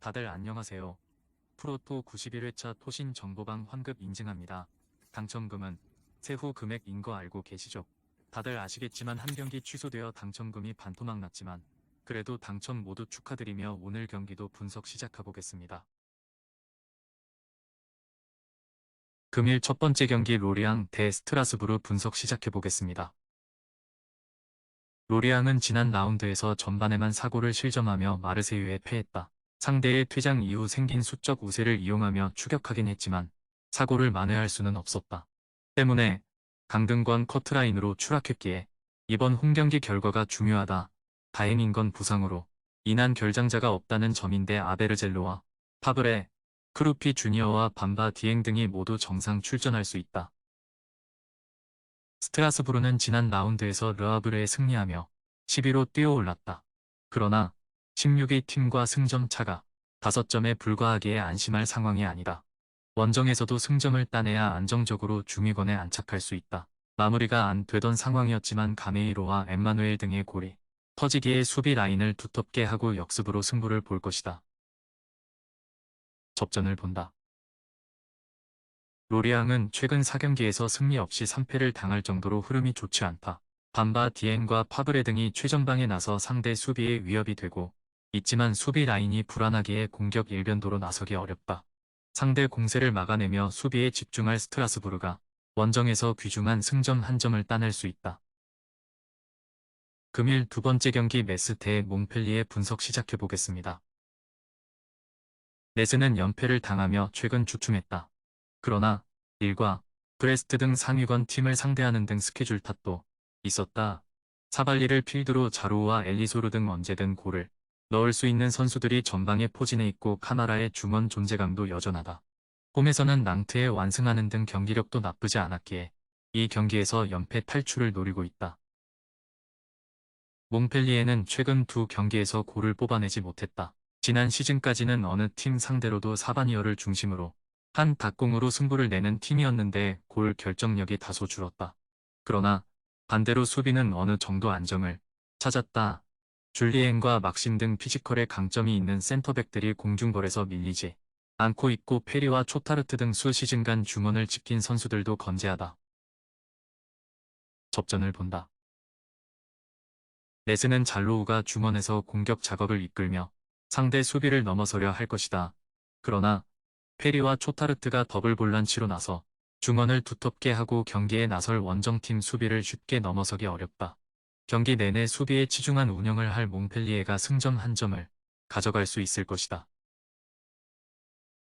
다들 안녕하세요. 프로토 91회차 토신 정보방 환급 인증합니다. 당첨금은 세후 금액인 거 알고 계시죠? 다들 아시겠지만 한 경기 취소되어 당첨금이 반토막 났지만 그래도 당첨 모두 축하드리며 오늘 경기도 분석 시작해보겠습니다. 금일 첫 번째 경기 로리앙 대 스트라스부르 분석 시작해보겠습니다. 로리앙은 지난 라운드에서 전반에만 사고를 실점하며 마르세유에 패했다. 상대의 퇴장 이후 생긴 수적 우세를 이용하며 추격하긴 했지만 사고를 만회할 수는 없었다. 때문에 강등권 커트라인으로 추락했기에 이번 홈경기 결과가 중요하다. 다행인 건 부상으로 인한 결장자가 없다는 점인데 아베르젤로와 파브레, 크루피 주니어와 밤바 디엥 등이 모두 정상 출전할 수 있다. 스트라스부르는 지난 라운드에서 르아브르에 승리하며 10위로 뛰어올랐다. 그러나 16위 팀과 승점 차가 5점에 불과하기에 안심할 상황이 아니다. 원정에서도 승점을 따내야 안정적으로 중위권에 안착할 수 있다. 마무리가 안 되던 상황이었지만 가메이로와 엠마누엘 등의 골이 터지기에 수비 라인을 두텁게 하고 역습으로 승부를 볼 것이다. 접전을 본다. 로리앙은 최근 4경기에서 승리 없이 3패를 당할 정도로 흐름이 좋지 않다. 밤바 디엥과 파브레 등이 최전방에 나서 상대 수비에 위협이 되고 있지만 수비 라인이 불안하기에 공격 일변도로 나서기 어렵다. 상대 공세를 막아내며 수비에 집중할 스트라스부르가 원정에서 귀중한 승점 1점을 따낼 수 있다. 금일 두 번째 경기 메스 대 몽펠리에 분석 시작해보겠습니다. 메스는 연패를 당하며 최근 주춤했다. 그러나 릴과 브레스트 등 상위권 팀을 상대하는 등 스케줄 탓도 있었다. 사발리를 필두로 자루와 엘리소르 등 언제든 골을 넣을 수 있는 선수들이 전방에 포진해 있고 카나라의 중원 존재감도 여전하다. 홈에서는 낭트에 완승하는 등 경기력도 나쁘지 않았기에 이 경기에서 연패 탈출을 노리고 있다. 몽펠리에는 최근 두 경기에서 골을 뽑아내지 못했다. 지난 시즌까지는 어느 팀 상대로도 사바니어를 중심으로 한 닭공으로 승부를 내는 팀이었는데 골 결정력이 다소 줄었다. 그러나 반대로 수비는 어느 정도 안정을 찾았다. 줄리엔과 막심 등 피지컬에 강점이 있는 센터백들이 공중볼에서 밀리지 않고 있고 페리와 초타르트 등 수시즌간 중원을 지킨 선수들도 건재하다. 접전을 본다. 레스는 잘로우가 중원에서 공격 작업을 이끌며 상대 수비를 넘어서려 할 것이다. 그러나 페리와 초타르트가 더블 볼란치로 나서 중원을 두텁게 하고 경기에 나설 원정팀 수비를 쉽게 넘어서기 어렵다. 경기 내내 수비에 치중한 운영을 할 몽펠리에가 승점 1점을 가져갈 수 있을 것이다.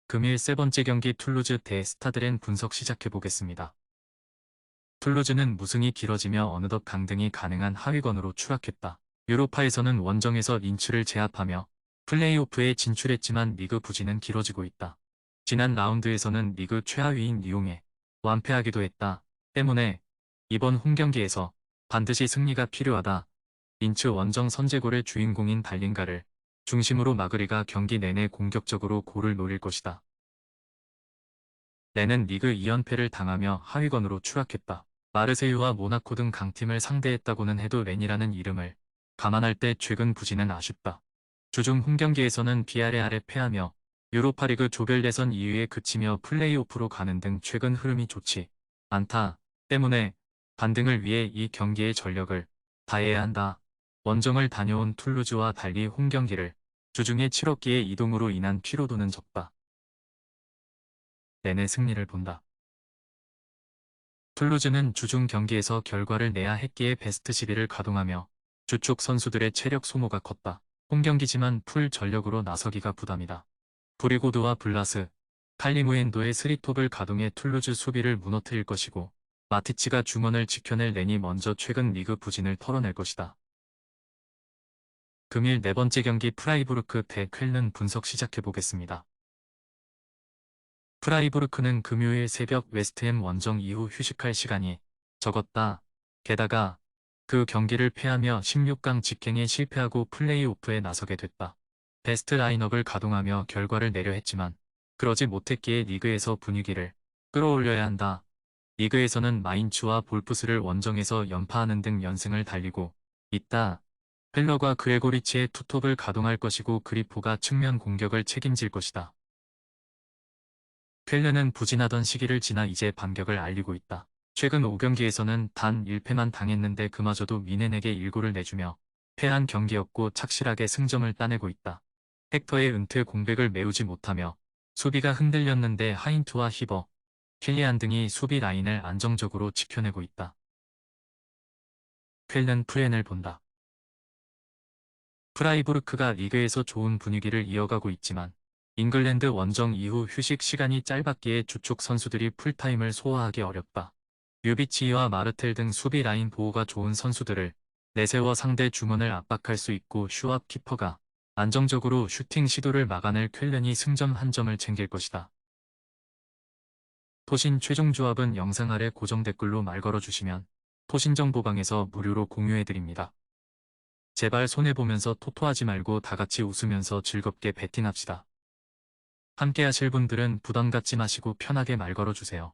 금일 세 번째 경기 툴루즈 대 스타드렌 분석 시작해보겠습니다. 툴루즈는 무승이 길어지며 어느덧 강등이 가능한 하위권으로 추락했다. 유로파에서는 원정에서 린츠를 제압하며 플레이오프에 진출했지만 리그 부진은 길어지고 있다. 지난 라운드에서는 리그 최하위인 리옹에 완패하기도 했다. 때문에 이번 홈경기에서 반드시 승리가 필요하다. 린츠 원정 선제골의 주인공인 발린가를 중심으로 마그리가 경기 내내 공격적으로 골을 노릴 것이다. 레는 리그 2연패를 당하며 하위권으로 추락했다. 마르세유와 모나코 등 강팀을 상대했다고는 해도 렌이라는 이름을 감안할 때 최근 부진은 아쉽다. 주중 홈경기에서는 비아레알에 패하며 유로파리그 조별예선 2위에 그치며 플레이오프로 가는 등 최근 흐름이 좋지 않다. 때문에 반등을 위해 이 경기의 전력을 다해야 한다. 원정을 다녀온 툴루즈와 달리 홈경기를 주중에 치렀기에 이동으로 인한 피로도는 적다. 내내 승리를 본다. 툴루즈는 주중 경기에서 결과를 내야 했기에 베스트 11을 가동하며 주축 선수들의 체력 소모가 컸다. 홈경기지만 풀 전력으로 나서기가 부담이다. 브리고드와 블라스, 칼리무엔도의 스리톱을 가동해 툴루즈 수비를 무너뜨릴 것이고 마티치가 중원을 지켜낼 렌이 먼저 최근 리그 부진을 털어낼 것이다. 금일 네 번째 경기 프라이부르크 대 쾰른 분석 시작해보겠습니다. 프라이부르크는 금요일 새벽 웨스트햄 원정 이후 휴식할 시간이 적었다. 게다가 그 경기를 패하며 16강 직행에 실패하고 플레이오프에 나서게 됐다. 베스트 라인업을 가동하며 결과를 내려 했지만 그러지 못했기에 리그에서 분위기를 끌어올려야 한다. 리그에서는 마인츠와 볼프스를 원정에서 연파하는 등 연승을 달리고 있다. 펠러가 그레고리치의 투톱을 가동할 것이고 그리포가 측면 공격을 책임질 것이다. 펠러는 부진하던 시기를 지나 이제 반격을 알리고 있다. 최근 5경기에서는 단 1패만 당했는데 그마저도 미넨에게 1골을 내주며 패한 경기였고 착실하게 승점을 따내고 있다. 헥터의 은퇴 공백을 메우지 못하며 수비가 흔들렸는데 하인투와 히버, 킬리안 등이 수비 라인을 안정적으로 지켜내고 있다. 펠는 프렌을 본다. 프라이부르크가 리그에서 좋은 분위기를 이어가고 있지만 잉글랜드 원정 이후 휴식 시간이 짧았기에 주축 선수들이 풀타임을 소화하기 어렵다. 류비치와 마르텔 등 수비 라인 보호가 좋은 선수들을 내세워 상대 중원을 압박할 수 있고 슈압 키퍼가 안정적으로 슈팅 시도를 막아낼 쾰른이 승점 한 점을 챙길 것이다. 토신 최종 조합은 영상 아래 고정 댓글로 말 걸어주시면 토신정보방에서 무료로 공유해드립니다. 제발 손해보면서 토토하지 말고 다같이 웃으면서 즐겁게 베팅합시다. 함께 하실 분들은 부담 갖지 마시고 편하게 말 걸어주세요.